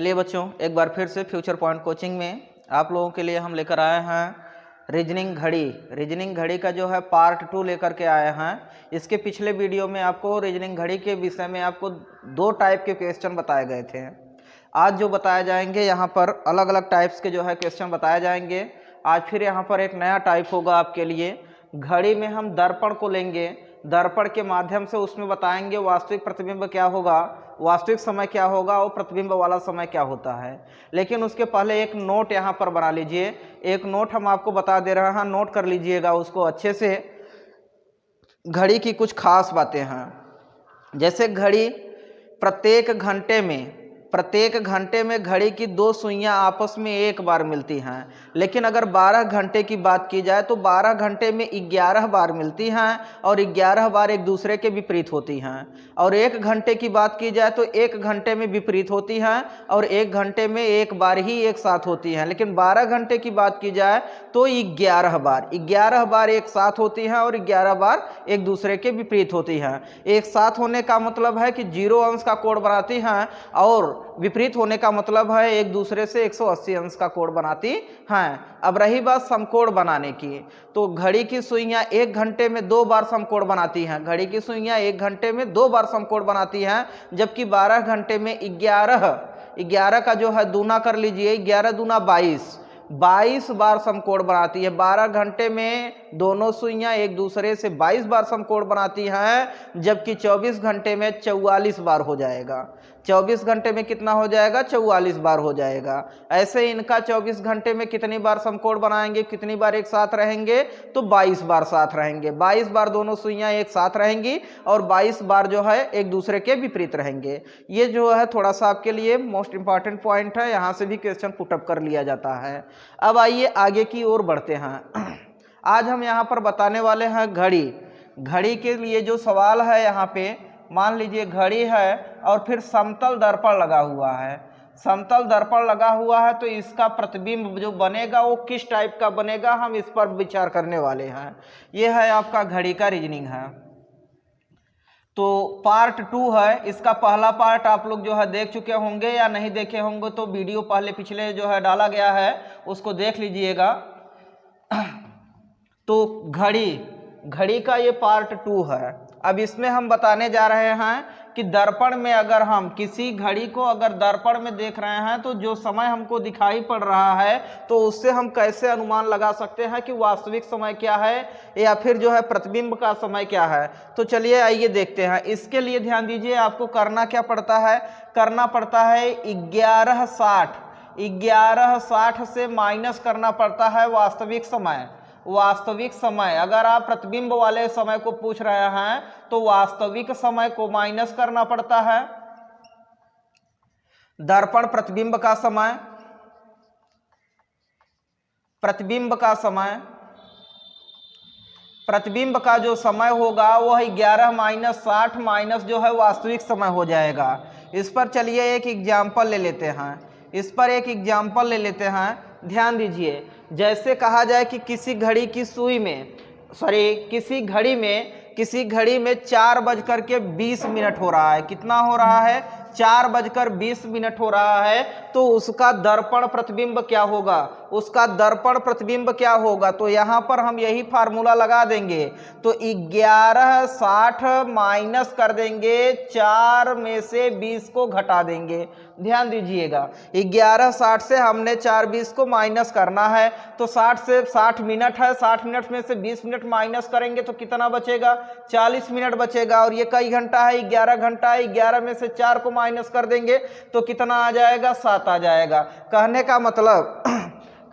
चलिए बच्चों, एक बार फिर से फ्यूचर पॉइंट कोचिंग में आप लोगों के लिए हम लेकर आए हैं रीजनिंग घड़ी का जो है पार्ट 2 लेकर के आए हैं। इसके पिछले वीडियो में आपको रीजनिंग घड़ी के विषय में आपको 2 टाइप के क्वेश्चन बताए गए थे। आज जो बताए जाएंगे यहाँ पर अलग अलग टाइप्स के जो है क्वेश्चन बताए जाएंगे। आज फिर यहाँ पर एक नया टाइप होगा आपके लिए। घड़ी में हम दर्पण को लेंगे, दर्पण के माध्यम से उसमें बताएंगे वास्तविक प्रतिबिंब क्या होगा, वास्तविक समय क्या होगा और प्रतिबिंब वाला समय क्या होता है। लेकिन उसके पहले एक नोट यहाँ पर बना लीजिए। एक नोट हम आपको बता दे रहे हैं, नोट कर लीजिएगा उसको अच्छे से। घड़ी की कुछ खास बातें हैं, जैसे घड़ी प्रत्येक घंटे में घड़ी की 2 सुइयां आपस में एक बार मिलती हैं। लेकिन अगर 12 घंटे की बात की जाए तो 12 घंटे में 11 बार मिलती हैं और 11 बार एक दूसरे के विपरीत होती हैं। और 1 घंटे की बात की जाए तो 1 घंटे में विपरीत होती हैं और 1 घंटे में एक बार ही एक साथ होती हैं। लेकिन 12 घंटे की बात की जाए तो 11 बार एक साथ होती हैं और 11 बार एक दूसरे के विपरीत होती हैं। एक साथ होने का मतलब है कि 0 अंश का कोण बनाती हैं और विपरीत होने का मतलब है एक दूसरे से 180 अंश का कोण बनाती हैं। अब रही बात समकोण बनाने की, तो घड़ी की सुइयां 1 घंटे में 2 बार समकोण बनाती हैं। घड़ी की सुइयां 1 घंटे में 2 बार समकोण बनाती हैं, जबकि 12 घंटे में 11 का जो है दूना कर लीजिए, 11 दूना 22 बार समकोण बनाती है। 12 घंटे में दोनों सुइयां एक दूसरे से 22 बार समकोण बनाती हैं, जबकि 24 घंटे में 44 बार हो जाएगा। 24 घंटे में कितना हो जाएगा? 44 बार हो जाएगा। ऐसे इनका 24 घंटे में कितनी बार समकोण बनाएंगे, कितनी बार एक साथ रहेंगे? तो 22 बार साथ रहेंगे। 22 बार दोनों सुइयां एक साथ रहेंगी और 22 बार जो है एक दूसरे के विपरीत रहेंगे। ये जो है थोड़ा सा आपके लिए मोस्ट इंपॉर्टेंट पॉइंट है, यहाँ से भी क्वेश्चन पुटअप कर लिया जाता है। अब आइए आगे की ओर बढ़ते हैं। आज हम यहाँ पर बताने वाले हैं घड़ी के लिए जो सवाल है यहाँ पे, मान लीजिए घड़ी है और फिर समतल दर्पण लगा हुआ है। समतल दर्पण लगा हुआ है तो इसका प्रतिबिंब जो बनेगा वो किस टाइप का बनेगा, हम इस पर विचार करने वाले हैं। ये है आपका घड़ी का रीजनिंग है। तो पार्ट 2 है, इसका पहला पार्ट आप लोग जो है देख चुके होंगे या नहीं देखे होंगे तो वीडियो पिछले जो है डाला गया है, उसको देख लीजिएगा। तो घड़ी का ये पार्ट 2 है। अब इसमें हम बताने जा रहे हैं कि दर्पण में अगर हम किसी घड़ी को अगर दर्पण में देख रहे हैं तो जो समय हमको दिखाई पड़ रहा है तो उससे हम कैसे अनुमान लगा सकते हैं कि वास्तविक समय क्या है या फिर जो है प्रतिबिंब का समय क्या है। तो चलिए आइए देखते हैं। इसके लिए ध्यान दीजिए, आपको करना क्या पड़ता है? करना पड़ता है 1160 से माइनस करना पड़ता है वास्तविक समय। अगर आप प्रतिबिंब वाले समय को पूछ रहे हैं तो वास्तविक समय को माइनस करना पड़ता है दर्पण प्रतिबिंब का समय। प्रतिबिंब का जो समय होगा वह 11 - 60 माइनस जो है वास्तविक समय हो जाएगा। इस पर चलिए एक एग्जाम्पल ले लेते हैं। ध्यान दीजिए, जैसे कहा जाए कि किसी घड़ी में 4:20 हो रहा है। कितना हो रहा है? 4:20 हो रहा है। तो उसका दर्पण प्रतिबिंब क्या होगा? तो यहाँ पर हम यही फार्मूला लगा देंगे। तो 1160 माइनस कर देंगे, 4 में से 20 को घटा देंगे। ध्यान दीजिएगा, 1160 से हमने 4:20 को माइनस करना है। तो 60 मिनट है, 60 मिनट में से 20 मिनट माइनस करेंगे तो कितना बचेगा? 40 मिनट बचेगा। और ये कई घंटा है? 11 घंटा है। 11 में से 4 को माइनस कर देंगे तो कितना आ जाएगा? 7 आ जाएगा।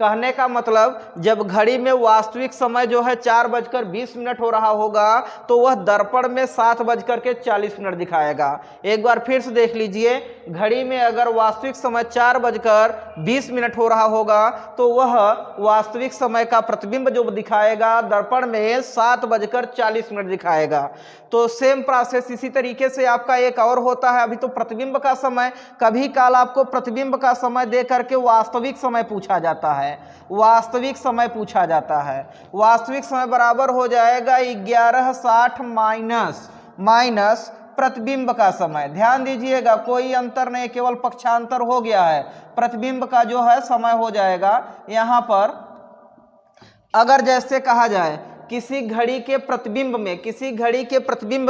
कहने का मतलब जब घड़ी में वास्तविक समय जो है 4:20 हो रहा होगा तो वह दर्पण में 7:40 दिखाएगा। एक बार फिर से देख लीजिए, घड़ी में अगर वास्तविक समय 4:20 हो रहा होगा तो वह वास्तविक समय का प्रतिबिंब जो दिखाएगा दर्पण में 7:40 दिखाएगा। तो सेम प्रोसेस इसी तरीके से आपका एक और होता है। अभी तो प्रतिबिंब का समय, कभी काल आपको प्रतिबिंब का समय दे करके वास्तविक समय पूछा जाता है। वास्तविक समय बराबर हो जाएगा 1160 माइनस प्रतिबिंब का समय। ध्यान दीजिएगा, कोई अंतर नहीं, केवल पक्षांतर हो गया है। प्रतिबिंब का जो है समय हो जाएगा यहाँ पर, अगर जैसे कहा जाए किसी घड़ी के प्रतिबिंब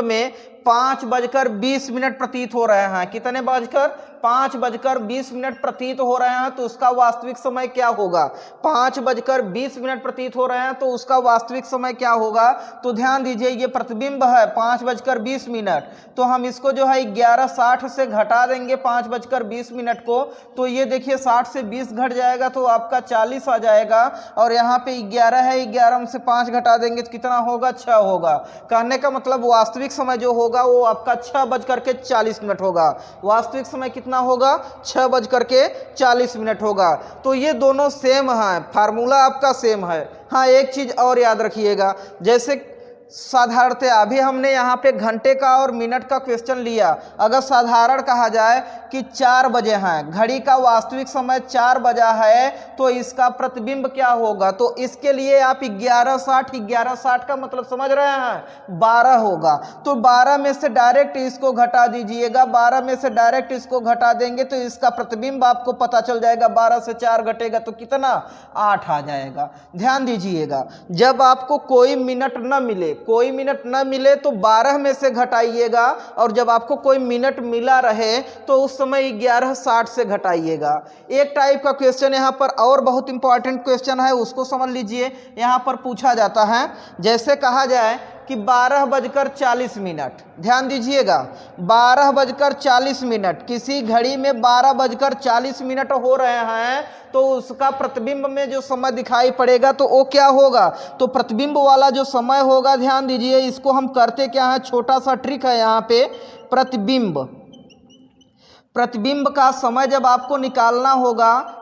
में 5:20 प्रतीत हो रहे हैं। कितने बजकर? 5:20 प्रतीत हो रहे हैं, तो उसका वास्तविक समय क्या होगा? 5:20 प्रतीत हो रहे हैं, तो उसका वास्तविक समय क्या होगा? तो ध्यान दीजिए, ये प्रतिबिंब है 5:20, तो हम इसको जो है 11:60 से घटा देंगे 5:20 को, तो ये देखिए 60 से 20 घट जाएगा तो आपका 40 आ जाएगा। और यहाँ पे 11 है, 11 में से 5 घटा देंगे तो कितना होगा? 6 होगा। कहने का मतलब वास्तविक समय जो होगा वो आपका 6:40 होगा। वास्तविक समय कितना होगा? 6:40 होगा। तो ये दोनों सेम हैं, फार्मूला आपका सेम है। हाँ, एक चीज और याद रखिएगा, जैसे साधारणतः अभी हमने यहाँ पे घंटे का और मिनट का क्वेश्चन लिया। अगर साधारण कहा जाए कि 4 बजे हैं, घड़ी का वास्तविक समय 4 बजा है, तो इसका प्रतिबिंब क्या होगा? तो इसके लिए आप 11:60 का मतलब समझ रहे हैं, 12 होगा। तो 12 में से डायरेक्ट इसको घटा दीजिएगा, 12 में से डायरेक्ट इसको घटा देंगे तो इसका प्रतिबिंब आपको पता चल जाएगा। 12 से 4 घटेगा तो कितना? 8 आ जाएगा। ध्यान दीजिएगा, जब आपको कोई मिनट न मिले तो 12 में से घटाइएगा, और जब आपको कोई मिनट मिला रहे तो उस समय 11:60 से घटाइएगा। एक टाइप का क्वेश्चन यहाँ पर और बहुत इंपॉर्टेंट क्वेश्चन है, उसको समझ लीजिए। यहाँ पर पूछा जाता है, जैसे कहा जाए कि 12:40। ध्यान दीजिएगा, 12:40, किसी घड़ी में 12:40 हो रहे हैं, तो उसका प्रतिबिंब में जो समय दिखाई पड़ेगा तो वो क्या होगा? तो प्रतिबिंब वाला जो समय होगा, ध्यान दीजिए, इसको हम करते क्या है, छोटा सा ट्रिक है यहाँ पे। प्रतिबिंब का समय जब आपको निकालना होगा,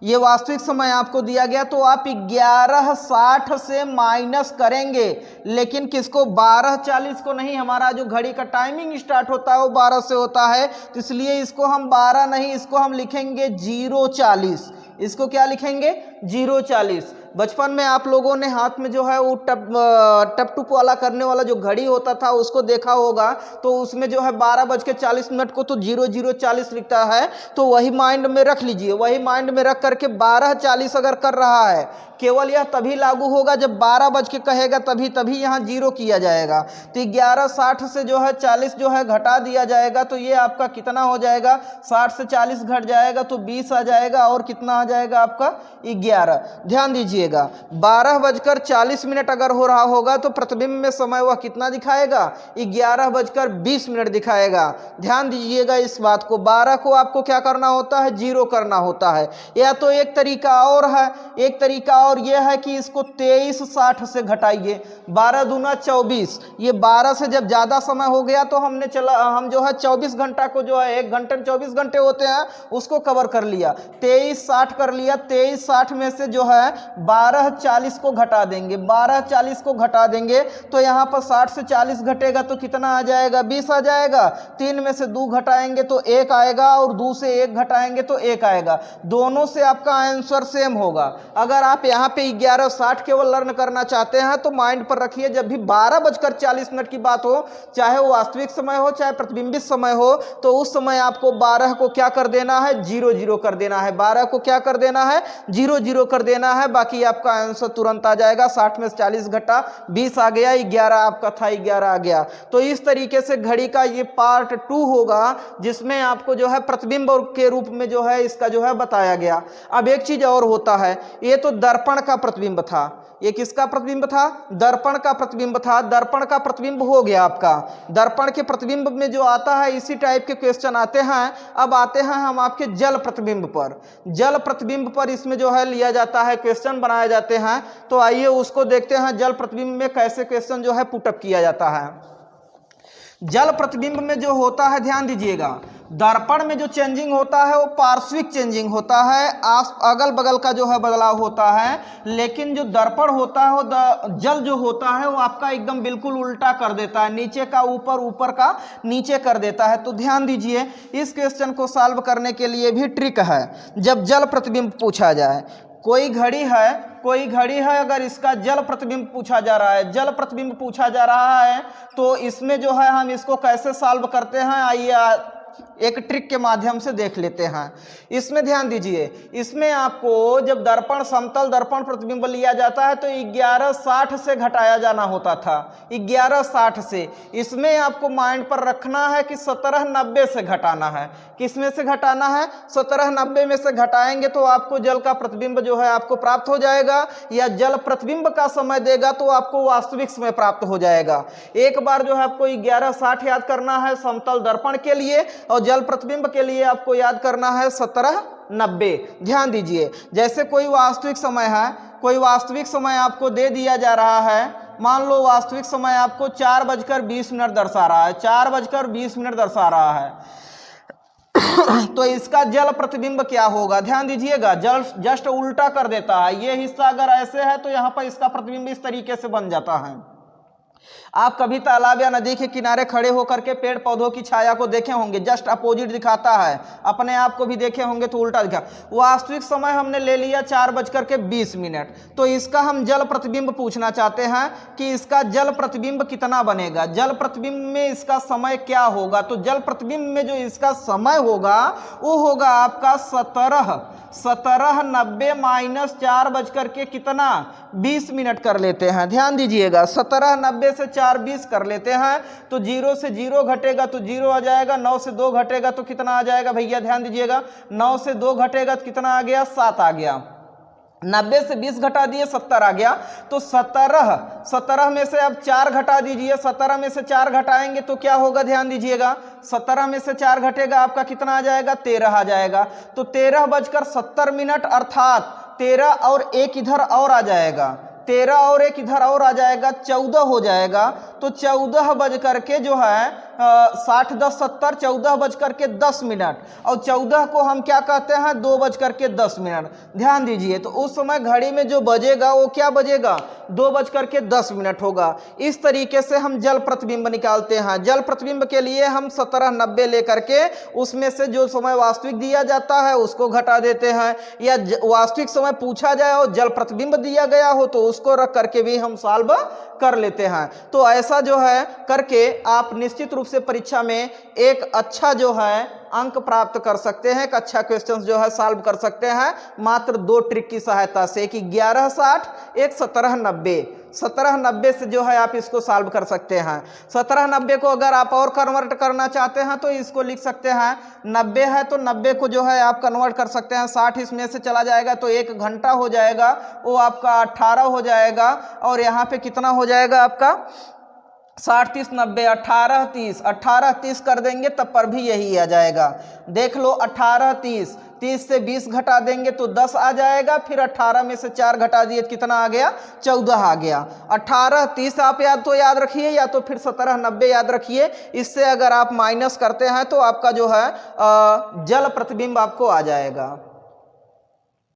ये वास्तविक समय आपको दिया गया, तो आप 11:60 से माइनस करेंगे, लेकिन किसको? 12:40 को नहीं। हमारा जो घड़ी का टाइमिंग स्टार्ट होता है वो 12 से होता है, तो इसलिए इसको हम 12 नहीं, इसको हम लिखेंगे 0:40। इसको क्या लिखेंगे? 0:40। बचपन में आप लोगों ने हाथ में जो है वो टप टुप वाला करने वाला जो घड़ी होता था उसको देखा होगा, तो उसमें जो है 12:40 को तो 00:40 लिखता है, तो वही माइंड में रख लीजिए। वही माइंड में रख करके 12:40 अगर कर रहा है, केवल यह तभी लागू होगा जब 12 बज के कहेगा, तभी यहाँ 0 किया जाएगा। तो 11:60 से जो है 40 जो है घटा दिया जाएगा, तो ये आपका कितना हो जाएगा? 60 से 40 घट जाएगा तो 20 आ जाएगा, और कितना आ जाएगा आपका? 11। ध्यान दीजिएगा, 12:40 अगर हो रहा होगा तो प्रतिबिंब में समय वह कितना दिखाएगा? 11:20 दिखाएगा। ध्यान दीजिएगा इस बात को। 12 को आपको क्या करना होता है? 0 करना होता है। या तो एक तरीका और है, एक तरीका और यह है कि इसको 23:60 से घटाइए। 12 दूना 24, ये 12 से जब ज्यादा समय हो गया तो हम जो है 24 घंटा को, जो है 1 घंटे में 24 घंटे होते हैं, उसको कवर कर लिया। 23:60 कर लिया। 23:60 में से जो है 12:40 को घटा देंगे। 12:40 को घटा देंगे तो यहाँ पर 60 से 40 घटेगा तो कितना आ जाएगा? 20 आ जाएगा। 3 में से 2 घटाएंगे तो 1 आएगा, और 2 से 1 घटाएंगे तो 1 आएगा। दोनों से आपका आंसर सेम होगा। अगर आप यहाँ पे 11:60 केवल लर्न करना चाहते हैं तो माइंड पर रखिए, जब भी 12:40 की बात हो, चाहे वो वास्तविक समय हो चाहे प्रतिबिंबित समय हो, तो उस समय आपको 12 को क्या कर देना है? 0 कर देना है। 12 को क्या कर देना है? 0 कर देना है। बाकी आपका आंसर तुरंत आ जाएगा। 60 में से 40 घटा, 20 आ गया, 11 आपका था, 11 आ गया। तो इस तरीके से घड़ी का ये पार्ट 2 होगा, जिसमें आपको जो है प्रतिबिंब के रूप में जो है इसका जो है बताया गया। अब एक चीज और होता है, ये तो दर्पण का प्रतिबिंब था। ये किसका प्रतिबिंब था? दर्पण का प्रतिबिंब था। दर्पण का प्रतिबिंब हो गया आपका। दर्पण के प्रतिबिंब में जो आता है, इसी टाइप के क्वेश्चन आते हैं। अब आते हैं हम आपके जल प्रतिबिंब पर। जल प्रतिबिंब पर इसमें जो है लिया जाता है, क्वेश्चन बनाए जाते हैं। तो आइए उसको देखते हैं, जल प्रतिबिंब में कैसे क्वेश्चन जो है पुटअप किया जाता है। जल प्रतिबिंब में जो होता है, ध्यान दीजिएगा, दर्पण में जो चेंजिंग होता है वो पार्श्विक चेंजिंग होता है, अगल बगल का जो है बदलाव होता है। लेकिन जो दर्पण होता है वो जल जो होता है वो आपका एकदम बिल्कुल उल्टा कर देता है, नीचे का ऊपर, ऊपर का नीचे कर देता है। तो ध्यान दीजिए, इस क्वेश्चन को सॉल्व करने के लिए भी ट्रिक है। जब जल प्रतिबिंब पूछा जाए, कोई घड़ी है कोई घड़ी है, अगर इसका जल प्रतिबिंब पूछा जा रहा है, जल प्रतिबिंब पूछा जा रहा है, तो इसमें जो है हम इसको कैसे सॉल्व करते हैं, आइए एक ट्रिक के माध्यम से देख लेते हैं। इसमें ध्यान दीजिए, इसमें आपको जब दर्पण समतल दर्पण प्रतिबिंब लिया जाता है तो 1160 से घटाया जाना होता था, 1160 से। इसमें आपको माइंड पर रखना है कि 1790 से घटाना है। किस में से घटाना है? 1790 में से घटाएंगे तो आपको जल का प्रतिबिंब जो है आपको प्राप्त हो जाएगा, या जल प्रतिबिंब का समय देगा तो आपको वास्तविक समय प्राप्त हो जाएगा। एक बार जो है आपको 1160 याद करना है समतल दर्पण के लिए, और जल प्रतिबिंब के लिए आपको याद करना है 1790। ध्यान दीजिए, जैसे कोई वास्तविक समय है, कोई वास्तविक समय आपको दे दिया जा रहा है, मान लो वास्तविक समय आपको 4:20 दर्शा रहा है, 4:20 दर्शा रहा है तो इसका जल प्रतिबिंब क्या होगा? ध्यान दीजिएगा, जल जस्ट उल्टा कर देता है। ये हिस्सा अगर ऐसे है तो यहाँ पर इसका प्रतिबिंब इस तरीके से बन जाता है। आप कभी तालाब या नदी के किनारे खड़े होकर के पेड़ पौधों की छाया को देखे होंगे, जस्ट अपोजिट दिखाता है, अपने आप को भी देखे होंगे तो उल्टा दिखा। वास्तविक समय हमने ले लिया 4:20, तो इसका हम जल प्रतिबिंब पूछना चाहते हैं कि इसका जल प्रतिबिंब कितना बनेगा, जल प्रतिबिंब में इसका समय क्या होगा। तो जल प्रतिबिंब में जो इसका समय होगा वो होगा आपका 1790 माइनस 4:20 कर लेते हैं। ध्यान दीजिएगा, 1790 से 4:20 कर लेते हैं तो 0 से 0 घटेगा तो 0 आ जाएगा, 9 से 2 घटेगा तो कितना आ जाएगा भैया? ध्यान दीजिएगा, 9 से 2 घटेगा तो कितना आ गया? 7 आ गया। 90 से 20 घटा दिए 70 आ गया। तो 17 में से अब 4 घटा दीजिए, 17 में से 4 घटाएंगे तो क्या होगा? ध्यान दीजिएगा, 17 में से 4 घटेगा आपका कितना आ जाएगा? 13 आ जाएगा। तो 13:70 अर्थात 13 और 1 इधर और आ जाएगा, 13 और 1 इधर और आ जाएगा, 14 हो जाएगा। तो 14 बज करके जो है 60 10 70, 14 बज करके 10 मिनट, और 14 को हम क्या कहते हैं? 2 बज करके 10 मिनट। ध्यान दीजिए, तो उस समय घड़ी में जो बजेगा वो क्या बजेगा? 2 बज करके 10 मिनट होगा। इस तरीके से हम जल प्रतिबिंब निकालते हैं। जल प्रतिबिंब के लिए हम 1790 लेकर के उसमें से जो समय वास्तविक दिया जाता है उसको घटा देते हैं, या वास्तविक समय पूछा जाए और जल प्रतिबिंब दिया गया हो तो उसको रख करके भी हम सॉल्व कर लेते हैं। तो ऐसा जो है करके आप निश्चित रूप से परीक्षा में एक अच्छा जो है अंक प्राप्त कर सकते हैं, एक अच्छा क्वेश्चन जो है सॉल्व कर सकते हैं मात्र 2 ट्रिक की सहायता से, एक 1160, एक 1790। 1790 से जो है आप इसको सॉल्व कर सकते हैं। 1790 को अगर आप और कन्वर्ट करना चाहते हैं तो इसको लिख सकते हैं, 90 है तो 90 को जो है आप कन्वर्ट कर सकते हैं, 60 इसमें से चला जाएगा तो 1 घंटा हो जाएगा, वो आपका 18 हो जाएगा, और यहाँ पे कितना हो जाएगा आपका? 60 30 90, 18 30, 18 30 कर देंगे तब पर भी यही आ जाएगा। देख लो, 18 30, 30 से 20 घटा देंगे तो 10 आ जाएगा, फिर 18 में से 4 घटा दिए कितना आ गया? 14 आ गया। 18 30 आप तो याद रखिए, या तो फिर 1790 याद रखिए। इससे अगर आप माइनस करते हैं तो आपका जो है जल प्रतिबिंब आपको आ जाएगा।